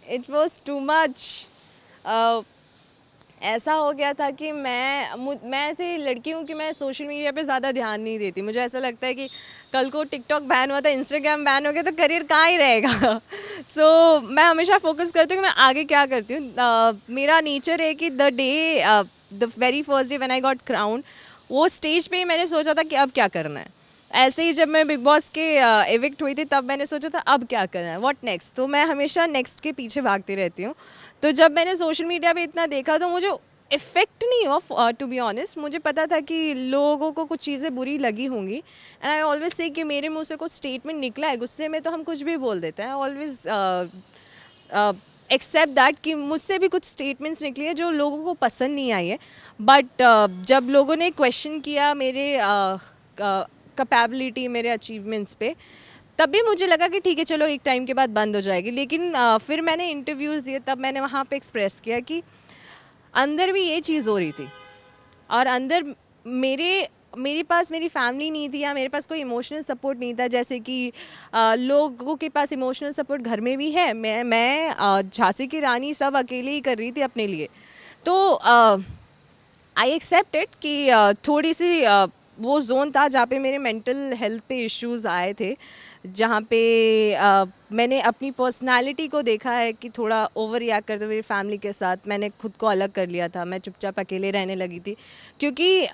It was too much. ऐसा हो गया था कि मैं ऐसी लड़की हूँ कि मैं सोशल मीडिया पे ज़्यादा ध्यान नहीं देती। मुझे ऐसा लगता है कि कल को टिकटॉक बैन हुआ था, इंस्टाग्राम बैन हो गया तो करियर कहाँ ही रहेगा। सो मैं हमेशा फोकस करती हूँ कि मैं आगे क्या करती हूँ। मेरा नेचर है कि the very first day when I got crown, वो स्टेज पे ही मैंने सोचा था कि अब क्या करना है। ऐसे ही जब मैं बिग बॉस के एविक्ट हुई थी तब मैंने सोचा था अब क्या करना है, व्हाट नेक्स्ट। तो मैं हमेशा नेक्स्ट के पीछे भागती रहती हूँ। तो जब मैंने सोशल मीडिया पे इतना देखा तो मुझे इफ़ेक्ट नहीं हुआ, टू बी ऑनेस्ट। मुझे पता था कि लोगों को कुछ चीज़ें बुरी लगी होंगी, एंड आई ऑलवेज से कि मेरे मुंह से कुछ स्टेटमेंट निकला है, गुस्से में तो हम कुछ भी बोल देते हैं। ऑलवेज एक्सेप्ट दैट कि मुझसे भी कुछ स्टेटमेंट्स निकली है जो लोगों को पसंद नहीं आई है। बट जब लोगों ने क्वेश्चन किया मेरे कैपेबिलिटी, मेरे अचीवमेंट्स पे, तब भी मुझे लगा कि ठीक है चलो एक टाइम के बाद बंद हो जाएगी। लेकिन फिर मैंने इंटरव्यूज़ दिए, तब मैंने वहाँ पे एक्सप्रेस किया कि अंदर भी ये चीज़ हो रही थी, और अंदर मेरे पास मेरी फैमिली नहीं थी, या मेरे पास कोई इमोशनल सपोर्ट नहीं था। जैसे कि लोगों के पास इमोशनल सपोर्ट घर में भी है। मैं झांसी की रानी सब अकेले ही कर रही थी अपने लिए। तो आई एक्सेप्ट इट कि थोड़ी सी वो जोन था जहाँ पे मेरे मेंटल हेल्थ पे इश्यूज आए थे, जहाँ पे मैंने अपनी पर्सनालिटी को देखा है कि थोड़ा ओवर रिएक्ट करते हुए फैमिली के साथ मैंने खुद को अलग कर लिया था। मैं चुपचाप अकेले रहने लगी थी, क्योंकि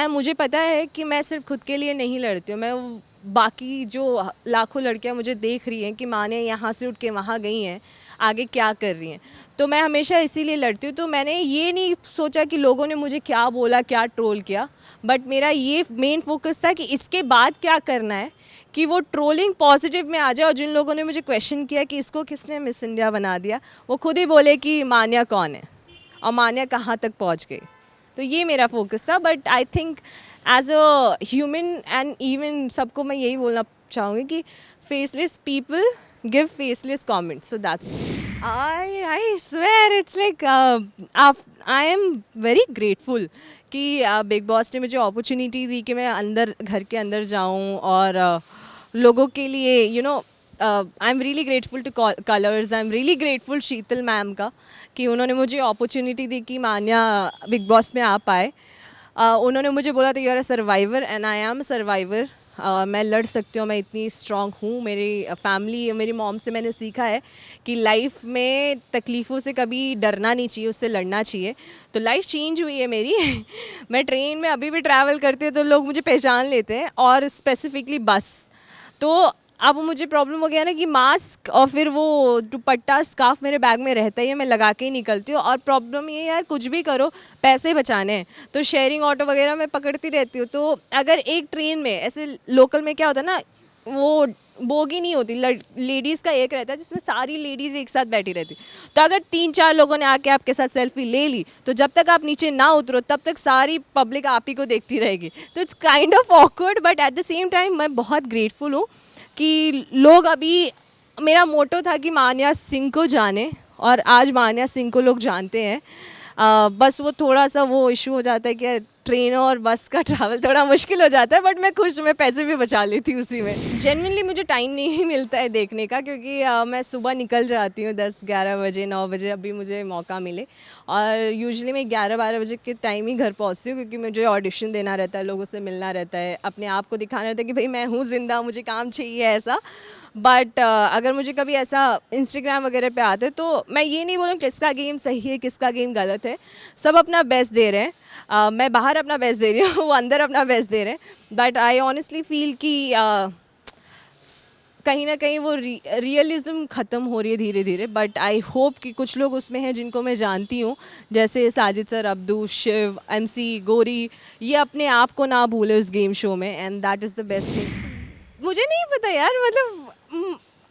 मुझे पता है कि मैं सिर्फ खुद के लिए नहीं लड़ती हूँ। मैं बाकी जो लाखों लड़कियां मुझे देख रही हैं कि माँ ने यहाँ से उठ के वहाँ गई हैं, आगे क्या कर रही हैं, तो मैं हमेशा इसीलिए लड़ती हूँ। तो मैंने ये नहीं सोचा कि लोगों ने मुझे क्या बोला, क्या ट्रोल किया, बट मेरा ये मेन फोकस था कि इसके बाद क्या करना है कि वो ट्रोलिंग पॉजिटिव में आ जाए, और जिन लोगों ने मुझे क्वेश्चन किया कि इसको किसने मिस इंडिया बना दिया, वो खुद ही बोले कि मान्या कौन है और मान्या कहाँ तक पहुँच गई। तो ये मेरा फोकस था। But I think as a human and even सबको मैं यही बोलना चाहूँगी कि faceless people give faceless comments, so that's I swear it's like I am very grateful कि बिग बॉस ने मुझे अपॉर्चुनिटी दी कि मैं अंदर घर के अंदर जाऊँ और लोगों के लिए I am really grateful two colours. I am really grateful Sheetal ma'am का कि उन्होंने मुझे अपॉर्चुनिटी दी कि मान्या बिग बॉस में आ पाए। उन्होंने मुझे बोला था you are a survivor, and I am survivor. मैं लड़ सकती हूँ, मैं इतनी स्ट्रांग हूँ। मेरी फैमिली, मेरी मॉम से मैंने सीखा है कि लाइफ में तकलीफ़ों से कभी डरना नहीं चाहिए, उससे लड़ना चाहिए। तो लाइफ चेंज हुई है मेरी। मैं ट्रेन में अभी भी ट्रैवल करती हूँ तो लोग मुझे पहचान लेते हैं, और स्पेसिफिकली बस। तो अब मुझे प्रॉब्लम हो गया ना कि मास्क और फिर वो दुपट्टा स्कार्फ मेरे बैग में रहता ही है, मैं लगा के ही निकलती हूँ। और प्रॉब्लम ये यार, कुछ भी करो पैसे बचाने हैं, तो शेयरिंग ऑटो वगैरह मैं पकड़ती रहती हूँ। तो अगर एक ट्रेन में ऐसे लोकल में क्या होता है ना, वो बोगी नहीं होती, लेडीज़ का एक रहता है जिसमें सारी लेडीज़ एक साथ बैठी रहती। तो अगर 3-4 लोगों ने आके आपके साथ सेल्फी ले ली, तो जब तक आप नीचे ना उतरो तब तक सारी पब्लिक आप ही को देखती रहेगी। तो it's kind of awkward, but at the same time मैं बहुत ग्रेटफुल हूँ कि लोग अभी, मेरा मोटो था कि मान्या सिंह को जाने, और आज मान्या सिंह को लोग जानते हैं। बस वो थोड़ा सा वो इशू हो जाता है कि ट्रेन और बस का ट्रैवल थोड़ा मुश्किल हो जाता है, बट मैं खुश, मैं पैसे भी बचा लेती हूँ उसी में। जेन्युइनली मुझे टाइम नहीं मिलता है देखने का, क्योंकि मैं सुबह निकल जाती हूँ 10-11 बजे, 9 बजे, अभी मुझे मौका मिले। और यूजुअली मैं 11-12 बजे के टाइम ही घर पहुँचती हूँ, क्योंकि मुझे ऑडिशन देना रहता है, लोगों से मिलना रहता है, अपने आप को दिखाना रहता है कि भाई मैं हूँ ज़िंदा, मुझे काम चाहिए ऐसा। बट अगर मुझे कभी ऐसा इंस्टाग्राम वगैरह पे आते तो मैं ये नहीं बोलूँ किसका गेम सही है, किसका गेम गलत है। सब अपना बेस्ट दे रहे हैं। मैं बाहर अपना बेस्ट दे रही हूँ, वो अंदर अपना बेस्ट दे रहे हैं। बट आई ऑनेस्टली फील कि कहीं ना कहीं वो रियलिज्म ख़त्म हो रही है धीरे धीरे। बट आई होप कि कुछ लोग उसमें हैं जिनको मैं जानती हूँ, जैसे साजिद सर, अब्दू, शिव, MC, गोरी, ये अपने आप को ना भूले उस गेम शो में, and that is the best thing. मुझे नहीं पता यार, मतलब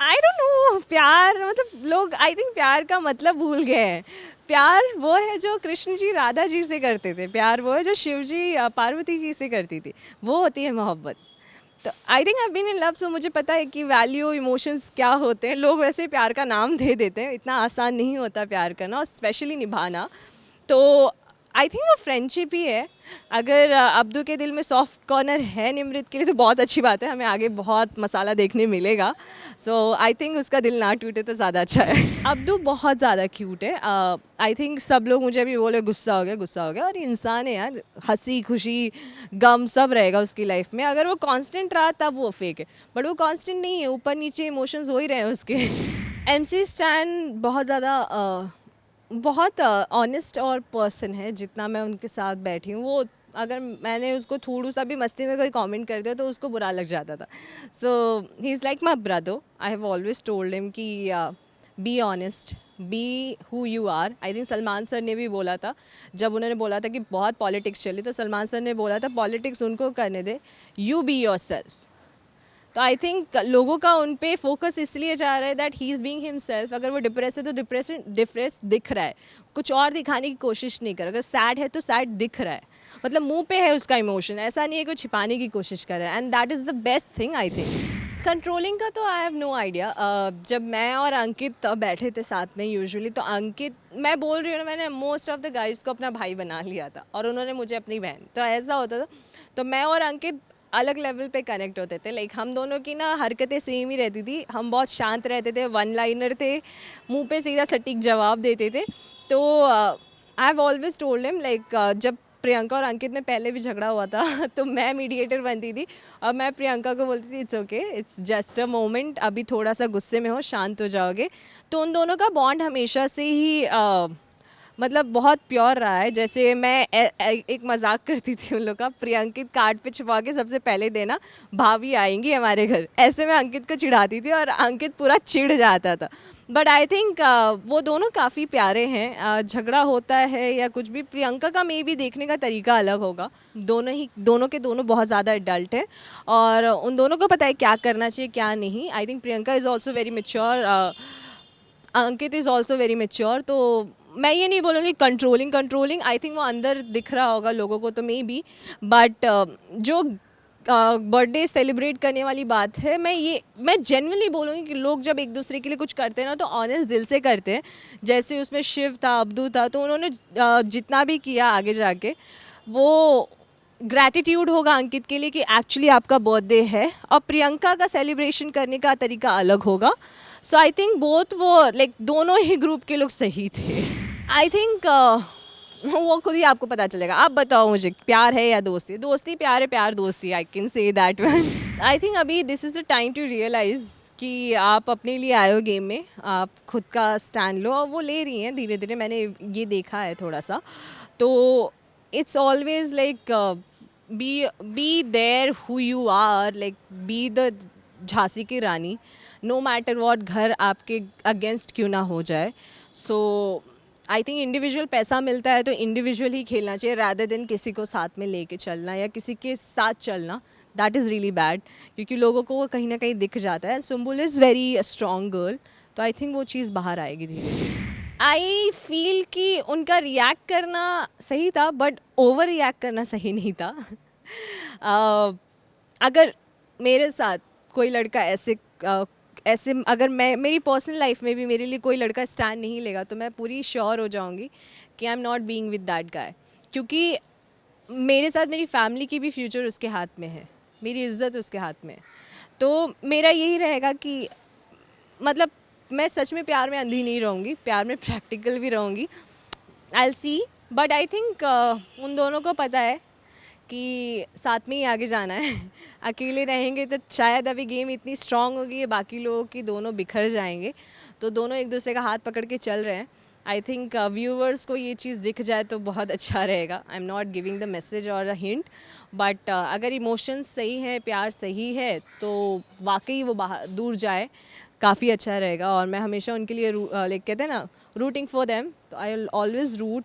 आई डोंट नो। प्यार मतलब लोग आई थिंक प्यार का मतलब भूल गए हैं। प्यार वो है जो कृष्ण जी राधा जी से करते थे, प्यार वो है जो शिव जी पार्वती जी से करती थी, वो होती है मोहब्बत। तो I think I been in love, so मुझे पता है कि वैल्यू, इमोशंस क्या होते हैं। लोग वैसे प्यार का नाम दे देते हैं, इतना आसान नहीं होता प्यार करना और स्पेशली निभाना। तो आई थिंक वो फ्रेंडशिप ही है. अगर अब्दू के दिल में सॉफ्ट कॉर्नर है निमृत के लिए तो बहुत अच्छी बात है, हमें आगे बहुत मसाला देखने मिलेगा. सो आई थिंक उसका दिल ना टूटे तो ज़्यादा अच्छा है. अब्दू बहुत ज़्यादा क्यूट है. आई थिंक सब लोग मुझे भी बोले गुस्सा हो गया, और इंसान है यार, हंसी खुशी गम सब रहेगा उसकी लाइफ में. अगर वो कांस्टेंट रहा तब वो फेक है, बट वो कांस्टेंट नहीं है, ऊपर नीचे इमोशंस हो ही रहे हैं उसके. MC स्टैन बहुत ज़्यादा बहुत ऑनेस्ट और पर्सन है. जितना मैं उनके साथ बैठी हूँ, वो अगर मैंने उसको थोड़ा सा भी मस्ती में कोई कमेंट कर दिया तो उसको बुरा लग जाता था. So he is like my brother. I have always told him कि be honest, be who you are. I think Salman sir ने भी बोला था, जब उन्होंने बोला था कि बहुत पॉलिटिक्स चली, तो सलमान सर ने बोला था पॉलिटिक्स उनको करने दे, यू बी योर सेल्फ. तो आई थिंक लोगों का उन पे फोकस इसलिए जा रहा है that he is being himself. अगर वो डिप्रेस है तो डिप्रेस दिख रहा है, कुछ और दिखाने की कोशिश नहीं कर. अगर सैड है तो सैड दिख रहा है, मतलब मुंह पे है उसका इमोशन, ऐसा नहीं है कि छिपाने की कोशिश कर रहा है. And that is the best thing I think. Controlling का तो आई हैव नो आइडिया. जब मैं और अंकित बैठे थे साथ में यूजुअली, तो अंकित, मैं बोल रही हूँ ना, मैंने मोस्ट ऑफ द गाइज को अपना भाई बना लिया था और उन्होंने मुझे अपनी बहन. तो ऐसा होता था, तो मैं और अंकित अलग लेवल पे कनेक्ट होते थे. लाइक हम दोनों की ना हरकतें सेम ही रहती थी. हम बहुत शांत रहते थे, वन लाइनर थे, मुंह पे सीधा सटीक जवाब देते थे. तो आई have always told him, like जब प्रियंका और अंकित में पहले भी झगड़ा हुआ था तो मैं मीडिएटर बनती थी और मैं प्रियंका को बोलती थी it's okay, it's just a moment, अभी थोड़ा सा गुस्से में हो, शांत हो जाओगे. तो उन दोनों का बॉन्ड हमेशा से ही मतलब बहुत प्योर रहा है. जैसे मैं एक मजाक करती थी उन लोग का, प्रियंकित कार्ड पे छुपा के सबसे पहले देना, भाभी आएंगी हमारे घर, ऐसे मैं अंकित को चिढ़ाती थी और अंकित पूरा चिढ़ जाता था. बट आई थिंक वो दोनों काफ़ी प्यारे हैं. झगड़ा होता है या कुछ भी, प्रियंका का मे भी देखने का तरीका अलग होगा. दोनों के दोनों बहुत ज़्यादा एडल्ट हैं और उन दोनों को पता है क्या करना चाहिए क्या नहीं. I think Priyanka is also very mature, Ankit is also very mature. तो मैं ये नहीं बोलूँगी कंट्रोलिंग, आई थिंक वो अंदर दिख रहा होगा लोगों को तो मे बी. बट जो बर्थडे सेलिब्रेट करने वाली बात है, मैं जेन्युइनली बोलूँगी कि लोग जब एक दूसरे के लिए कुछ करते हैं ना तो ऑनेस्ट दिल से करते हैं. जैसे उसमें शिव था, अब्दू था, तो उन्होंने जितना भी किया आगे जाके वो ग्रैटिट्यूड होगा अंकित के लिए कि एक्चुअली आपका बर्थडे है. और प्रियंका का सेलिब्रेशन करने का तरीका अलग होगा. सो आई थिंक बोथ वो लाइक दोनों ही ग्रुप के लोग सही थे. आई थिंक वो खुद ही आपको पता चलेगा. आप बताओ मुझे, प्यार है या दोस्ती? दोस्ती प्यार है, प्यार दोस्ती, I can say that one. I think अभी this is the time to realise कि आप अपने लिए आए हो गेम में, आप खुद का स्टैंड लो. और वो ले रही हैं धीरे धीरे, मैंने ये देखा है थोड़ा सा. तो it's always like be there who you are, like be the Jhansi की रानी, नो मैटर वॉट घर आपके अगेंस्ट क्यों ना हो जाए. सो आई थिंक इंडिविजुअल पैसा मिलता है तो इंडिविजुअल ही खेलना चाहिए रादर देन किसी को साथ में लेके चलना या किसी के साथ चलना. दैट इज़ रियली बैड, क्योंकि लोगों को वो कहीं ना कहीं दिख जाता है. Sumbul is very strong girl, तो आई थिंक वो चीज़ बाहर आएगी धीरे धीरे. आई फील कि उनका रिएक्ट करना सही था बट ओवर रिएक्ट करना सही नहीं था. अगर मेरे साथ कोई लड़का ऐसे अगर मैं मेरी पर्सनल लाइफ में भी मेरे लिए कोई लड़का स्टैंड नहीं लेगा तो मैं पूरी श्योर हो जाऊंगी कि I am not being with that guy. क्योंकि मेरे साथ मेरी फैमिली की भी फ्यूचर उसके हाथ में है, मेरी इज़्ज़त उसके हाथ में है. तो मेरा यही रहेगा कि मतलब मैं सच में प्यार में अंधी नहीं रहूँगी, प्यार में प्रैक्टिकल भी रहूँगी. I will see. But I think उन दोनों को पता है कि साथ में ही आगे जाना है. अकेले रहेंगे तो शायद अभी गेम इतनी स्ट्रांग होगी है बाकी लोगों की, दोनों बिखर जाएंगे. तो दोनों एक दूसरे का हाथ पकड़ के चल रहे हैं. आई थिंक व्यूवर्स को ये चीज़ दिख जाए तो बहुत अच्छा रहेगा. I am not giving the message और अ हिंट, बट अगर इमोशंस सही है, प्यार सही है, तो वाकई वो बाहर दूर जाए, काफ़ी अच्छा रहेगा. और मैं हमेशा उनके लिए लाइक कहते हैं ना, रूटिंग फॉर देम. तो I will always root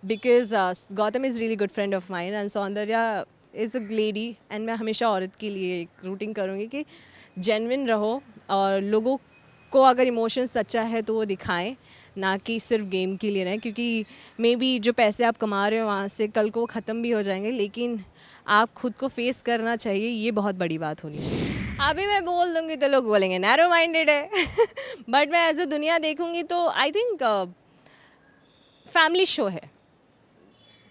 because Gautam is really good friend of mine and Soundarya is a lady. And मैं हमेशा औरत के लिए रूटिंग करूँगी कि जेन्युइन रहो और लोगों को अगर इमोशन सच्चा है तो वो दिखाएं, ना कि सिर्फ गेम के लिए रहें. क्योंकि मे बी जो पैसे आप कमा रहे हो वहाँ से कल को वो ख़त्म भी हो जाएंगे, लेकिन आप खुद को फेस करना चाहिए, ये बहुत बड़ी बात होनी चाहिए. अभी मैं बोल दूँगी तो लोग बोलेंगे नैरो माइंडेड है बट मैं एज ए दुनिया देखूँगी तो आई थिंक फैमिली शो है.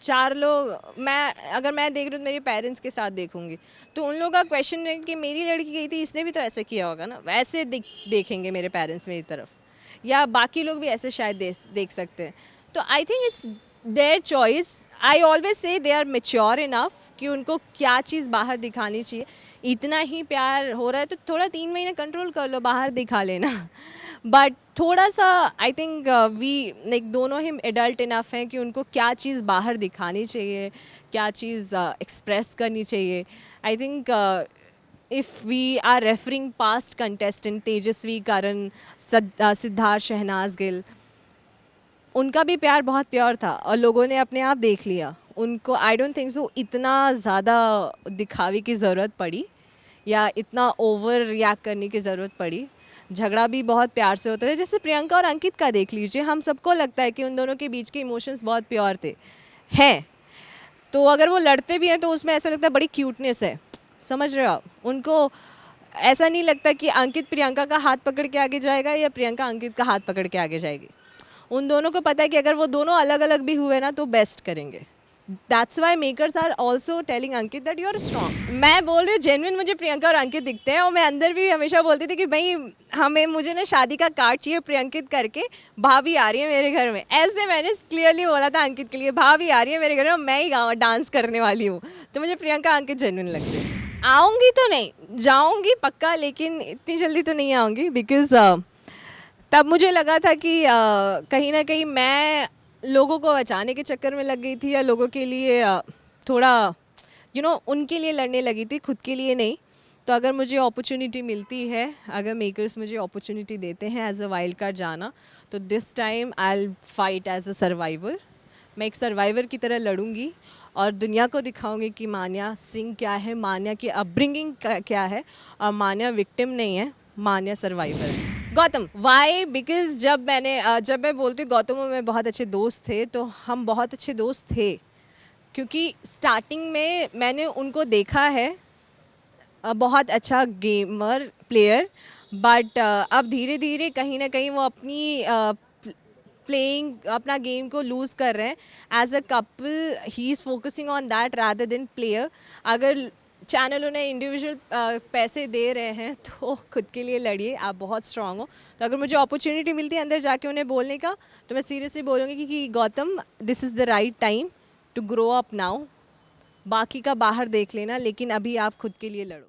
4 लोग, मैं अगर मैं देख रही हूँ तो मेरे पेरेंट्स के साथ देखूंगी, तो उन लोगों का क्वेश्चन है कि मेरी लड़की गई थी, इसने भी तो ऐसे किया होगा ना, वैसे देखेंगे मेरे पेरेंट्स मेरी तरफ, या बाकी लोग भी ऐसे शायद देख सकते हैं। तो I think it's their choice. I always say they are mature enough कि उनको क्या चीज़ बाहर दिखानी चाहिए। इतना ही प्यार हो रहा है तो थोड़ा 3 महीने कंट्रोल कर लो, बाहर दिखा लेना। बट थोड़ा सा आई थिंक वी लाइक दोनों ही एडल्ट इनफ हैं कि उनको क्या चीज़ बाहर दिखानी चाहिए, क्या चीज़ एक्सप्रेस करनी चाहिए। I think if we are referring past contestant Tejasswi, Karan, Sidharth, Shehnaaz Gill, उनका भी प्यार बहुत प्योर था और लोगों ने अपने आप देख लिया उनको। आई डोंट थिंक सो इतना ज़्यादा दिखावे की ज़रूरत पड़ी या इतना ओवर रिएक्ट करने की ज़रूरत पड़ी। झगड़ा भी बहुत प्यार से होता है, जैसे प्रियंका और अंकित का देख लीजिए, हम सबको लगता है कि उन दोनों के बीच के इमोशंस बहुत प्योर थे हैं। तो अगर वो लड़ते भी हैं तो उसमें ऐसा लगता है बड़ी क्यूटनेस है, समझ रहे हो आप। उनको ऐसा नहीं लगता कि अंकित प्रियंका का हाथ पकड़ के आगे जाएगा या प्रियंका अंकित का हाथ पकड़ के आगे जाएगी। उन दोनों को पता है कि अगर वो दोनों अलग अलग भी हुए ना तो बेस्ट करेंगे। That's why makers are also telling Ankit that you are strong. मैं बोल रही हूँ जेन्युइन मुझे प्रियंका और अंकित दिखते हैं, और मैं अंदर भी हमेशा बोलती थी कि भाई मुझे ना शादी का कार्ड चाहिए प्रियंकित करके, भाभी आ रही है मेरे घर में। ऐसे मैंने क्लियरली बोला था अंकित के लिए, भाभी आ रही है मेरे घर में, मैं ही डांस करने वाली हूँ। तो मुझे प्रियंका अंकित जेन्युइन लगते हैं। आऊँगी तो नहीं, जाऊँगी पक्का, लेकिन इतनी जल्दी तो नहीं आऊँगी, बिकॉज तब मुझे लगा था कि कहीं ना कहीं मैं लोगों को बचाने के चक्कर में लग गई थी, या लोगों के लिए थोड़ा उनके लिए लड़ने लगी थी, खुद के लिए नहीं। तो अगर मुझे अपॉर्चुनिटी मिलती है, अगर मेकर्स मुझे अपॉर्चुनिटी देते हैं एज अ वाइल्ड कार्ड जाना, तो this time I will fight as a survivor. मैं एक सर्वाइवर की तरह लड़ूंगी और दुनिया को दिखाऊंगी कि मान्या सिंह क्या है, मान्या की अपब्रिंगिंग क्या है, और मान्या विक्टिम नहीं है, मान्या सर्वाइवर है। गौतम, वाई? बिकॉज जब मैं बोलती हूँ गौतम और मैं बहुत अच्छे दोस्त थे, तो हम बहुत अच्छे दोस्त थे क्योंकि स्टार्टिंग में मैंने उनको देखा है बहुत अच्छा गेमर प्लेयर, बट अब धीरे धीरे कहीं ना कहीं वो अपनी प्लेइंग अपना गेम को लूज़ कर रहे हैं। As a couple he is focusing on that rather than player. अगर चैनल उन्हें इंडिविजुअल पैसे दे रहे हैं तो खुद के लिए लड़िए, आप बहुत स्ट्रांग हो। तो अगर मुझे अपॉर्चुनिटी मिलती है अंदर जाके उन्हें बोलने का, तो मैं सीरियसली बोलूँगी कि Gautam, this is the right time to grow up now. बाकी का बाहर देख लेना, लेकिन अभी आप खुद के लिए लड़ो।